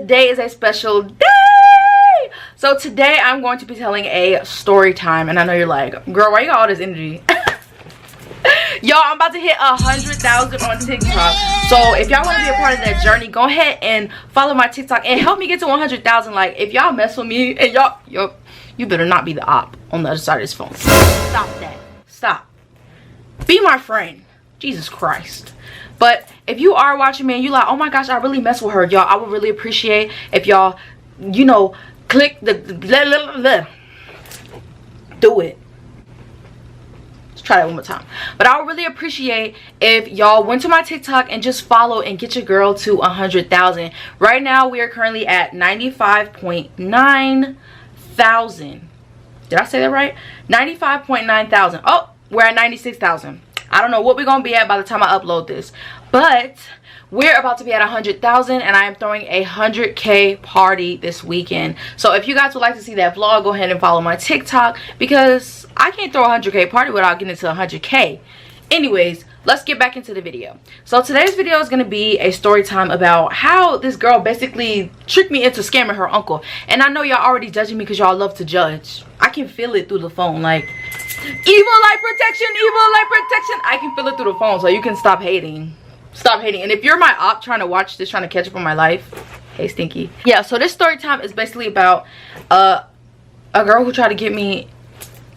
today is a special day. So today I'm going to be telling a story time, and I know you're like, girl, why you got all this energy? Y'all, I'm about to hit 100,000 on TikTok. So if y'all want to be a part of that journey, go ahead and follow my TikTok and help me get to 100,000. Like, if y'all mess with me, and you better not be the op on the other side of this phone. Stop that. Stop. Be my friend. Jesus Christ. But if you are watching me and you like, oh my gosh, I really mess with her, y'all, I would really appreciate if y'all, you know, click the do it. Try that one more time. But I would really appreciate if y'all went to my TikTok and just follow and get your girl to 100,000. Right now we are currently at 95.9 thousand. Did I say that right? 95.9 thousand. Oh, we're at 96,000. I don't know what we're gonna be at by the time I upload this, but we're about to be at 100,000, and I am throwing a 100K party this weekend. So if you guys would like to see that vlog, go ahead and follow my TikTok, because I can't throw a 100K party without getting to 100K. Anyways, let's get back into the video. So today's video is going to be a story time about how this girl basically tricked me into scamming her uncle. And I know y'all already judging me because y'all love to judge. I can feel it through the phone, like, evil light protection, evil light protection. I can feel it through the phone, so you can stop hating. Stop hating. And if you're my op trying to watch this, trying to catch up on my life, hey Stinky. Yeah, so this story time is basically about a girl who tried to get me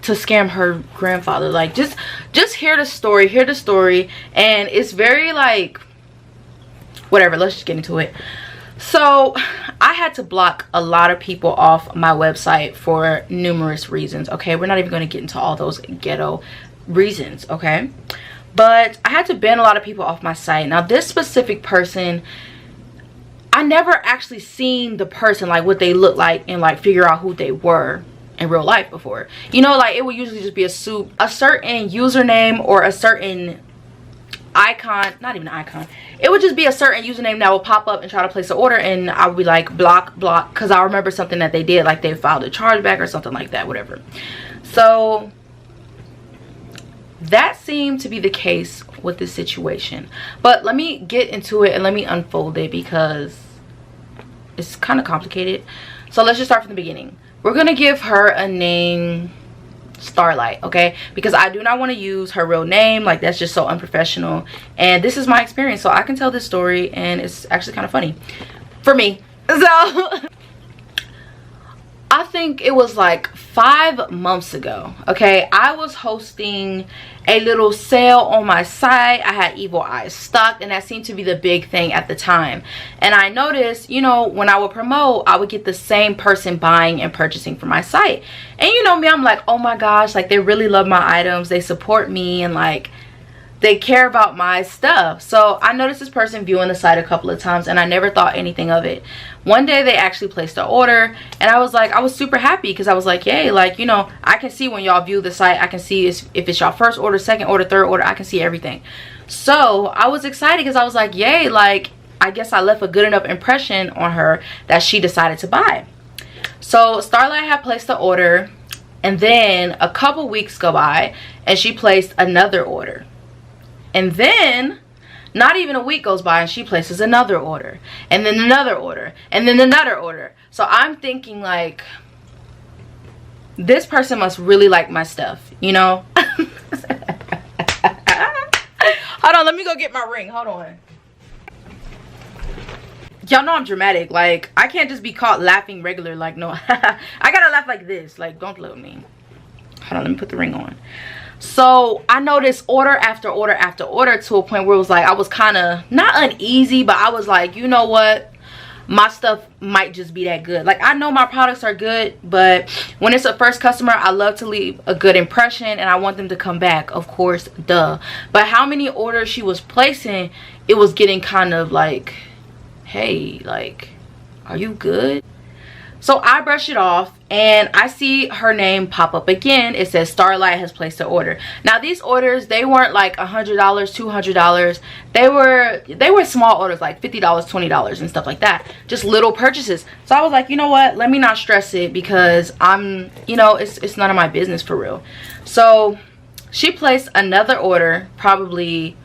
to scam her grandfather. Like, just hear the story, and it's very like, whatever, let's just get into it. So I had to block a lot of people off my website for numerous reasons. Okay, we're not even going to get into all those ghetto reasons, okay? But I had to ban a lot of people off my site. Now this specific person, I never actually seen the person, like what they look like, and like figure out who they were in real life before. You know, like it would usually just be a certain username or a certain icon, not even an icon. It would just be a certain username that will pop up and try to place an order, and I would be like block, because I remember something that they did, like they filed a chargeback or something like that, whatever. So that seemed to be the case with this situation. But let me get into it and let me unfold it, because it's kind of complicated. So let's just start from the beginning. We're gonna give her a name, Starlight, okay? Because I do not want to use her real name. Like, that's just so unprofessional, and this is my experience, so I can tell this story, and it's actually kind of funny for me. So I think it was like 5 months ago, okay? I was hosting a little sale on my site. I had Evil Eyes stocked, and that seemed to be the big thing at the time. And I noticed, you know, when I would promote, I would get the same person buying and purchasing from my site. And you know me, I'm like, oh my gosh, like they really love my items, they support me, and like they care about my stuff. So I noticed this person viewing the site a couple of times, and I never thought anything of it. One day they actually placed an order, and I was super happy, because I was like, yay, like, you know, I can see when y'all view the site, I can see if it's y'all first order, second order, third order, I can see everything. So I was excited, because I was like, yay, like I guess I left a good enough impression on her that she decided to buy. So Starlight had placed the order, and then a couple weeks go by and she placed another order. And then not even a week goes by and she places another order, and then another order, and then another order. So I'm thinking, like, this person must really like my stuff, you know? Hold on, let me go get my ring. Hold on. Y'all know I'm dramatic. Like, I can't just be caught laughing regular. Like, no. I gotta laugh like this. Like, don't look at me. Hold on, let me put the ring on. So I noticed order after order after order, to a point where it was like I was kind of not uneasy, but I was like, you know what, my stuff might just be that good. Like, I know my products are good, but when it's a first customer, I love to leave a good impression, and I want them to come back, of course, duh. But how many orders she was placing, it was getting kind of like, hey, like, are you good? So I brush it off, and I see her name pop up again. It says Starlight has placed an order. Now these orders, they weren't like $100, $200. They were small orders, like $50, $20 and stuff like that. Just little purchases. So I was like, you know what? Let me not stress it, because you know, it's none of my business for real. So she placed another order, probably.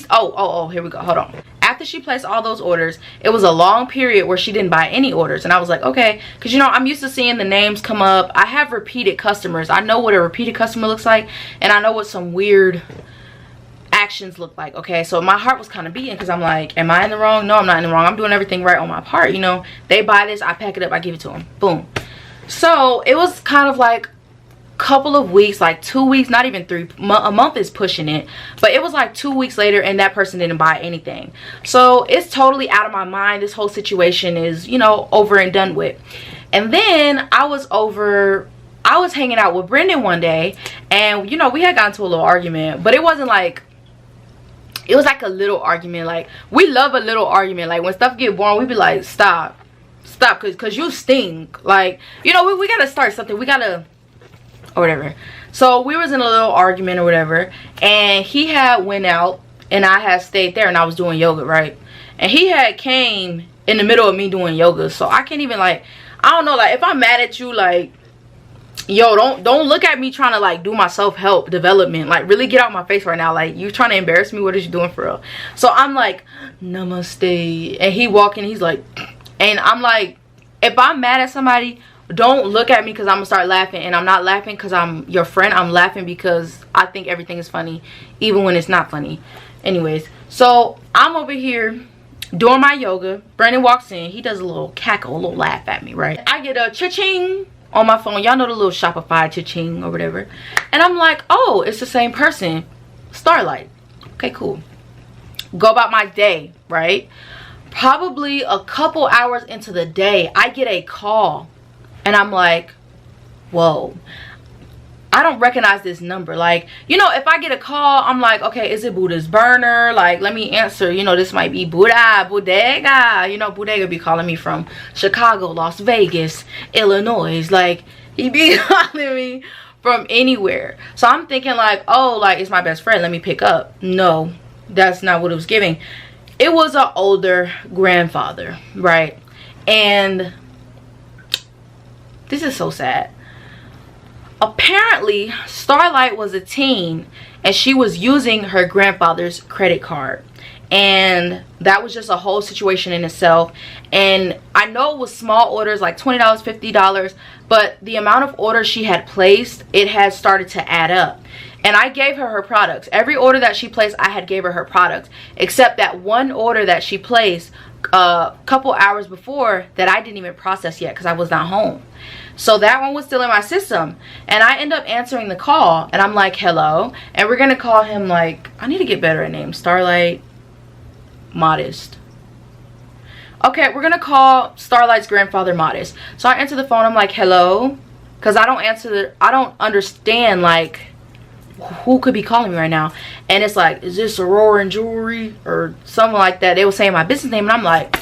Oh, here we go. Hold on. after she placed all those orders, it was a long period where she didn't buy any orders. And I was like, okay, because you know, I'm used to seeing the names come up. I have repeated customers. I know what a repeated customer looks like, and I know what some weird actions look like. Okay, so my heart was kind of beating because I'm like, am I in the wrong? No, I'm not in the wrong. I'm doing everything right on my part. You know, they buy this, I pack it up, I give it to them, boom. So it was kind of like couple of weeks, like 2 weeks, not even 3, a month is pushing it, but it was like 2 weeks later and that person didn't buy anything. So it's totally out of my mind. This whole situation is, you know, over and done with. And then I was hanging out with Brendan one day, and you know, we had gotten into a little argument, but it wasn't like, it was like a little argument. Like, we love a little argument. Like, when stuff get boring, we be like, stop, because you stink. Like, you know, we gotta start something, we gotta, or whatever. So we was in a little argument or whatever, and he had went out and I had stayed there, and I was doing yoga, right? And he had came in the middle of me doing yoga. So I can't even, like, I don't know, like, if I'm mad at you, like, yo, don't look at me trying to like do my self-help development. Like, really get out my face right now. Like, you trying to embarrass me? What is you doing for real? So I'm like, namaste, and he walking, he's like, and I'm like, if I'm mad at somebody, don't look at me because I'm gonna start laughing. And I'm not laughing because I'm your friend. I'm laughing because I think everything is funny, even when it's not funny. Anyways, so I'm over here doing my yoga. Brandon walks in. He does a little cackle, a little laugh at me, right? I get a cha-ching on my phone. Y'all know the little Shopify cha-ching or whatever. And I'm like, oh, it's the same person. Starlight. Okay, cool. Go about my day, right? Probably a couple hours into the day, I get a call. And I'm like, whoa, I don't recognize this number. Like, you know, if I get a call, I'm like, okay, is it Buddha's burner? Like, let me answer. You know, this might be Buddha, Bodega. You know, Bodega be calling me from Chicago, Las Vegas, Illinois. Like, he be calling me from anywhere. So I'm thinking like, oh, like, it's my best friend. Let me pick up. No, that's not what it was giving. It was an older grandfather, right? And this is so sad. Apparently, Starlight was a teen and she was using her grandfather's credit card. And that was just a whole situation in itself. And I know it was small orders, like $20, $50, but the amount of orders she had placed, it had started to add up. And I gave her her products. Every order that she placed, I had gave her her products, except that one order that she placed a couple hours before that I didn't even process yet because I was not home. So that one was still in my system, and I end up answering the call, and I'm like, hello, and we're gonna call him, like, I need to get better at names. Starlight Modest. Okay, we're gonna call Starlight's grandfather Modest. So I answer the phone. I'm like, hello, because I don't understand, like, who could be calling me right now. And it's like, is this Aurora and Jewelry or something like that? They were saying my business name, and I'm like,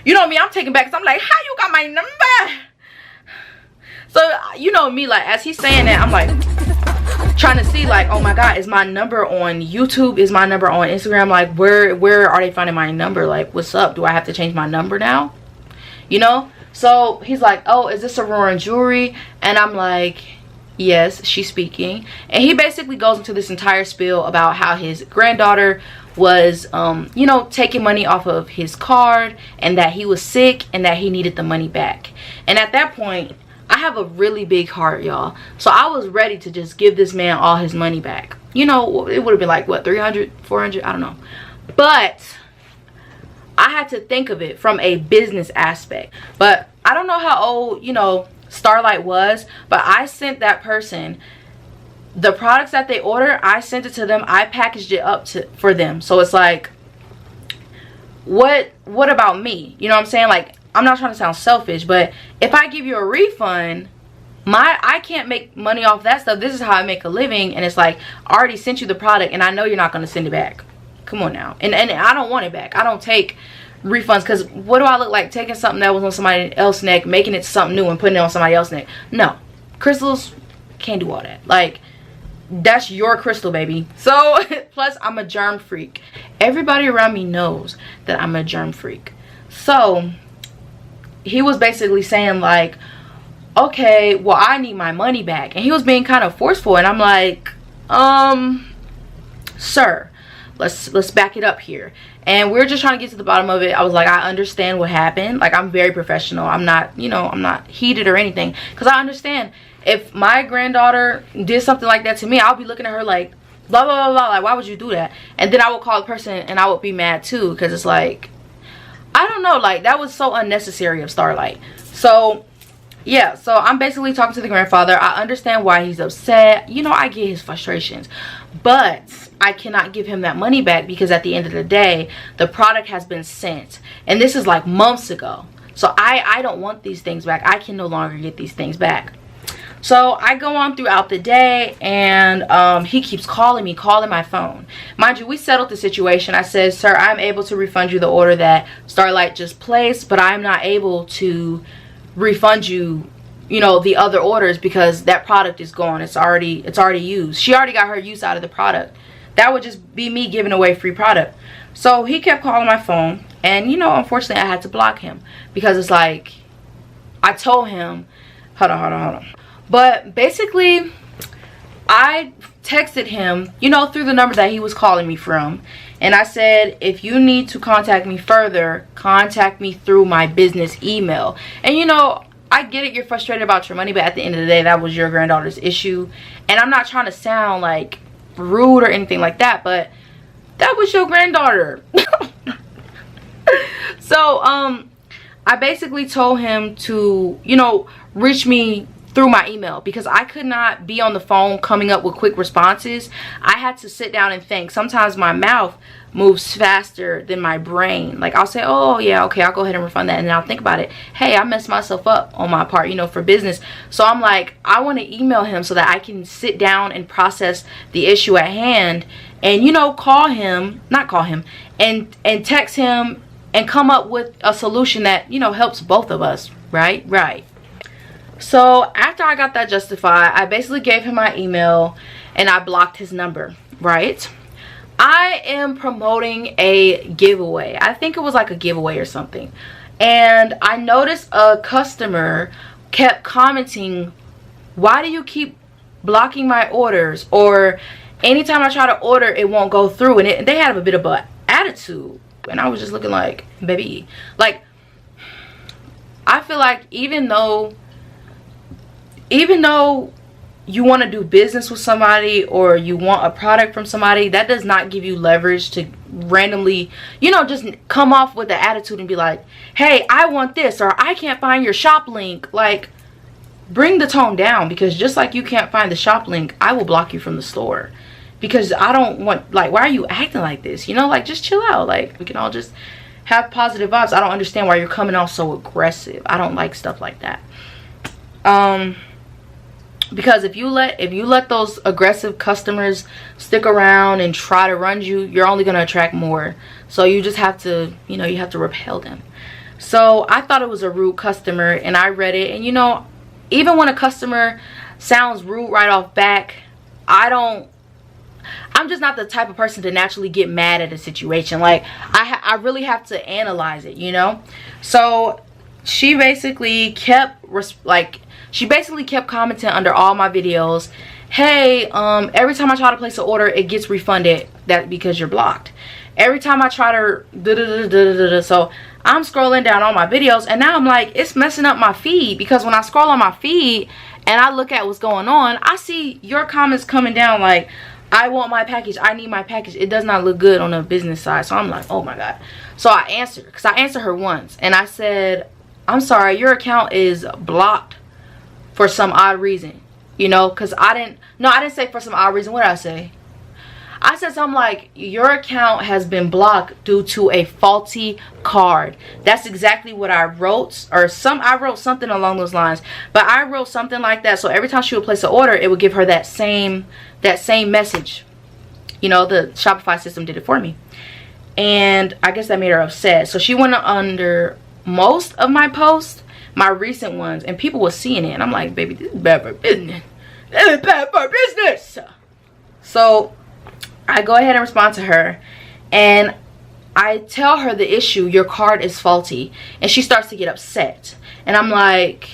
you know me, I'm taken back because I'm like, how you got my number? So you know me, like, as he's saying that, I'm like trying to see, like, oh my god, is my number on YouTube, is my number on Instagram? Like, where are they finding my number? Like, what's up? Do I have to change my number now? You know? So he's like, oh, is this Aurora and Jewelry? And I'm like, yes, she's speaking. And he basically goes into this entire spiel about how his granddaughter was you know, taking money off of his card, and that he was sick and that he needed the money back. And at that point, I have a really big heart, y'all, so I was ready to just give this man all his money back. You know, it would have been like, what, 300, 400, I don't know. But I had to think of it from a business aspect. But I don't know how old, you know, Starlight was, but I sent that person the products that they order. I sent it to them. I packaged it up for them. So it's like, what about me? You know what I'm saying? Like, I'm not trying to sound selfish, but if I give you a refund, I can't make money off that stuff. This is how I make a living. And it's like, I already sent you the product and I know you're not going to send it back. Come on now. And I don't want it back. I don't take refunds, because what do I look like taking something that was on somebody else's neck, making it something new and putting it on somebody else's neck? No. Crystals can't do all that. Like, that's your crystal, baby. So plus I'm a germ freak. Everybody around me knows that I'm a germ freak. So he was basically saying like, okay, well, I need my money back. And he was being kind of forceful, and I'm like, sir, let's back it up here. And we're just trying to get to the bottom of it. I was like, I understand what happened. Like, I'm very professional. I'm not, you know, I'm not heated or anything, because I understand if my granddaughter did something like that to me, I'll be looking at her like, blah blah blah blah, like, why would you do that? And then I would call the person and I would be mad too, because it's like, I don't know, like, that was so unnecessary of Starlight. So yeah, so I'm basically talking to the grandfather. I understand why he's upset, you know, I get his frustrations, but I cannot give him that money back, because at the end of the day, the product has been sent, and this is like months ago. So I don't want these things back. I can no longer get these things back. So I go on throughout the day, and he keeps calling my phone. Mind you, we settled the situation. I said, sir, I'm able to refund you the order that Starlight just placed, but I'm not able to refund you, you know, the other orders, because that product is gone. It's already used. She already got her use out of the product. That would just be me giving away free product. So he kept calling my phone, and you know, unfortunately I had to block him, because it's like, I told him, hold on. But basically, I texted him, you know, through the number that he was calling me from. And I said, if you need to contact me further, contact me through my business email. And you know, I get it, you're frustrated about your money, but at the end of the day, that was your granddaughter's issue. And I'm not trying to sound like rude or anything like that, but that was your granddaughter. So, I basically told him to, you know, reach me through my email, because I could not be on the phone coming up with quick responses. I had to sit down and think. Sometimes my mouth moves faster than my brain. Like, I'll say, oh yeah, okay, I'll go ahead and refund that, and then I'll think about it. Hey, I messed myself up on my part, you know, for business. So I'm like, I want to email him so that I can sit down and process the issue at hand, and you know, and text him and come up with a solution that, you know, helps both of us. Right. So after I got that justified, I basically gave him my email and I blocked his number, right? I am promoting a giveaway. I think it was like a giveaway or something. And I noticed a customer kept commenting, why do you keep blocking my orders? Or anytime I try to order, it won't go through. And they had a bit of an attitude. And I was just looking like, baby, like, I feel like even though you want to do business with somebody, or you want a product from somebody, that does not give you leverage to randomly, you know, just come off with the attitude and be like, hey, I want this, or I can't find your shop link. Like, bring the tone down, because just like you can't find the shop link, I will block you from the store, because I don't want, like, why are you acting like this? You know, like, just chill out. Like, we can all just have positive vibes. I don't understand why you're coming off so aggressive. I don't like stuff like that. Because if you let those aggressive customers stick around and try to run you, you're only going to attract more. So you just have to, you know, you have to repel them. So I thought it was a rude customer, and I read it, and you know, even when a customer sounds rude right off back, I'm just not the type of person to naturally get mad at a situation. Like, I really have to analyze it, you know. So she basically kept commenting under all my videos, hey, every time I try to place an order, it gets refunded. That because you're blocked. Every time I try to so I'm scrolling down all my videos, and now I'm like, it's messing up my feed, because when I scroll on my feed and I look at what's going on, I see your comments coming down like, I want my package, I need my package. It does not look good on the business side. So I'm like, oh my god. So I answered, because I answered her once, and I said, I'm sorry, your account is blocked for some odd reason, you know, because I didn't say for some odd reason. What did I say? I said something like, your account has been blocked due to a faulty card. That's exactly what I wrote, or I wrote something along those lines, but I wrote something like that. So every time she would place an order, it would give her that same message. You know, the Shopify system did it for me, and I guess that made her upset. So she went under most of my posts, my recent ones, and people were seeing it, and I'm like, baby, this is bad for business. This is bad for business. So I go ahead and respond to her, and I tell her the issue, your card is faulty, and she starts to get upset, and I'm like,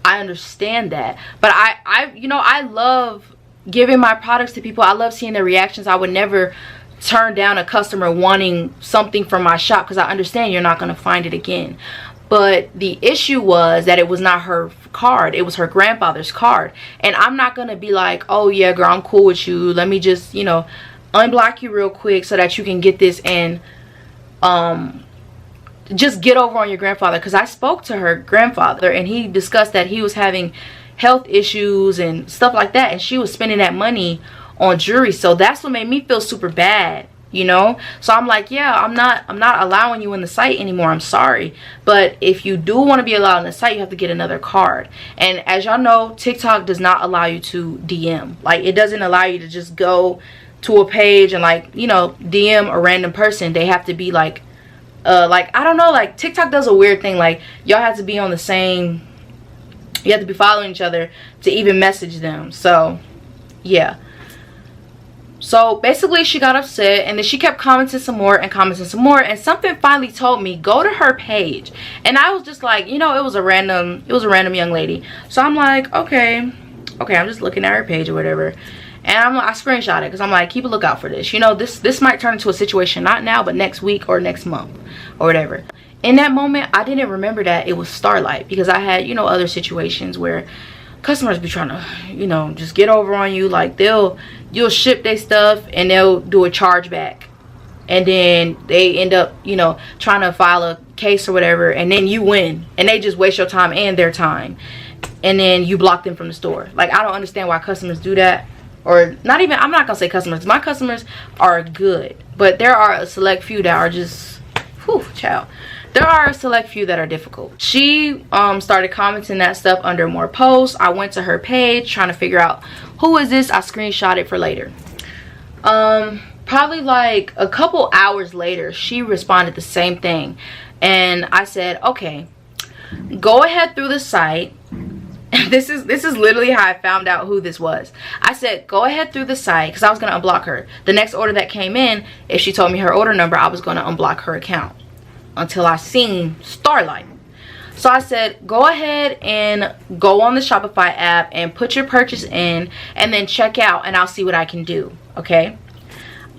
I understand that, but I you know, I love giving my products to people. I love seeing their reactions. I would never turn down a customer wanting something from my shop, because I understand you're not going to find it again. But the issue was that it was not her card, it was her grandfather's card. And I'm not going to be like, oh yeah girl, I'm cool with you, let me just, you know, unblock you real quick so that you can get this and just get over on your grandfather. Because I spoke to her grandfather and he discussed that he was having health issues and stuff like that, and she was spending that money on jewelry. So that's what made me feel super bad, you know. So I'm like, yeah, I'm not allowing you in the site anymore, I'm sorry, but if you do want to be allowed in the site, you have to get another card. And as y'all know, TikTok does not allow you to DM. Like, it doesn't allow you to just go to a page and, like, you know, DM a random person. They have to be like I don't know, like TikTok does a weird thing, like y'all have to be on the same, you have to be following each other to even message them. So yeah, so basically she got upset, and then she kept commenting some more and commenting some more, and something finally told me go to her page. And I was just like, you know, it was a random young lady. So I'm like, okay, I'm just looking at her page or whatever. And I screenshot it because I'm like, keep a lookout for this. You know, this might turn into a situation, not now, but next week or next month or whatever. In that moment, I didn't remember that it was Starlight, because I had, you know, other situations where customers be trying to, you know, just get over on you. Like, you'll ship their stuff and they'll do a chargeback, and then they end up, you know, trying to file a case or whatever, and then you win, and they just waste your time and their time, and then you block them from the store. Like, I don't understand why customers do that. Or not even, I'm not gonna say customers, my customers are good, but there are a select few that are just, whew, child, there are a select few that are difficult. She started commenting that stuff under more posts. I went to her page trying to figure out who is this. I screenshot it for later. Probably like a couple hours later, she responded the same thing, and I said, okay, go ahead through the site. This is literally how I found out who this was. I said, go ahead through the site, because I was going to unblock her. The next order that came in, if she told me her order number, I was going to unblock her account until I seen Starlight. So I said, go ahead and go on the Shopify app and put your purchase in, and then check out, and I'll see what I can do. Okay.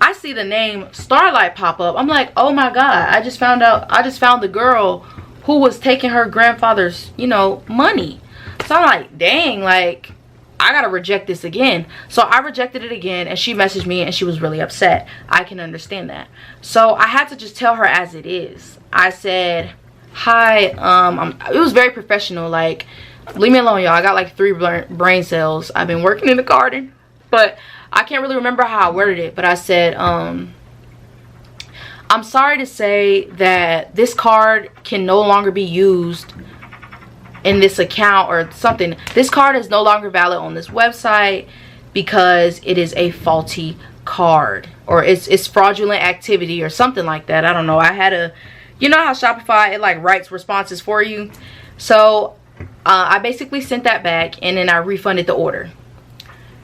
I see the name Starlight pop up. I'm like, oh my God, I just found the girl who was taking her grandfather's, you know, money. So I'm like, dang, like, I gotta reject this again. So I rejected it again, and she messaged me and she was really upset. I can understand that. So I had to just tell her as it is. I said, hi, it was very professional. Like, leave me alone, y'all. I got like 3 brain cells. I've been working in the garden, but I can't really remember how I worded it. But I said, I'm sorry to say that this card can no longer be used in this account or something. This card is no longer valid on this website because it is a faulty card, or it's fraudulent activity or something like that. I don't know. I had a, you know how Shopify, it like writes responses for you. So I basically sent that back, and then I refunded the order,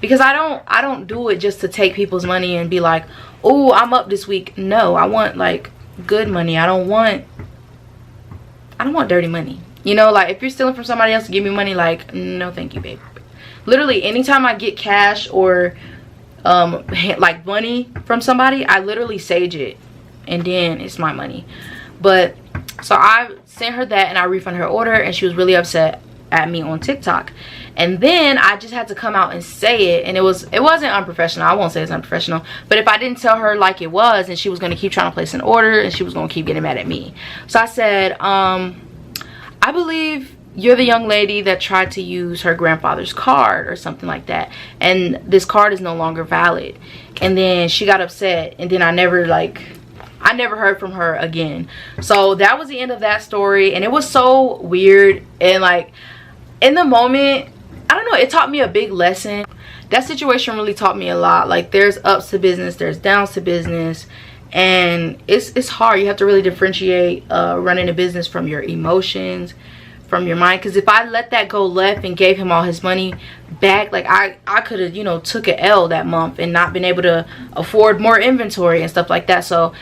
because I don't do it just to take people's money and be like, oh, I'm up this week. No, I want like good money. I don't want dirty money. You know, like, if you're stealing from somebody else to give me money, like, no thank you, babe. Literally, anytime I get cash or like money from somebody, I literally sage it, and then it's my money. But so I sent her that, and I refunded her order, and she was really upset at me on TikTok. And then I just had to come out and say it, and it wasn't unprofessional. I won't say it's unprofessional, but if I didn't tell her like it was, then she was going to keep trying to place an order, and she was going to keep getting mad at me. So I said, I believe you're the young lady that tried to use her grandfather's card or something like that, and this card is no longer valid. And then she got upset, and then I never heard from her again. So that was the end of that story, and it was so weird. And like, in the moment, I don't know, it taught me a big lesson. That situation really taught me a lot. Like, there's ups to business, there's downs to business, and it's hard. You have to really differentiate running a business from your emotions, from your mind. Because if I let that go left and gave him all his money back, like, I could have, you know, took an L that month and not been able to afford more inventory and stuff like that. So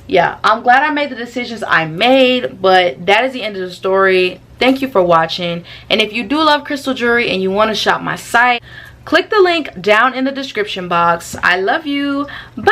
yeah, I'm glad I made the decisions I made, but that is the end of the story. Thank you for watching, and if you do love crystal jewelry and you want to shop my site, click the link down in the description box. I love you. Bye.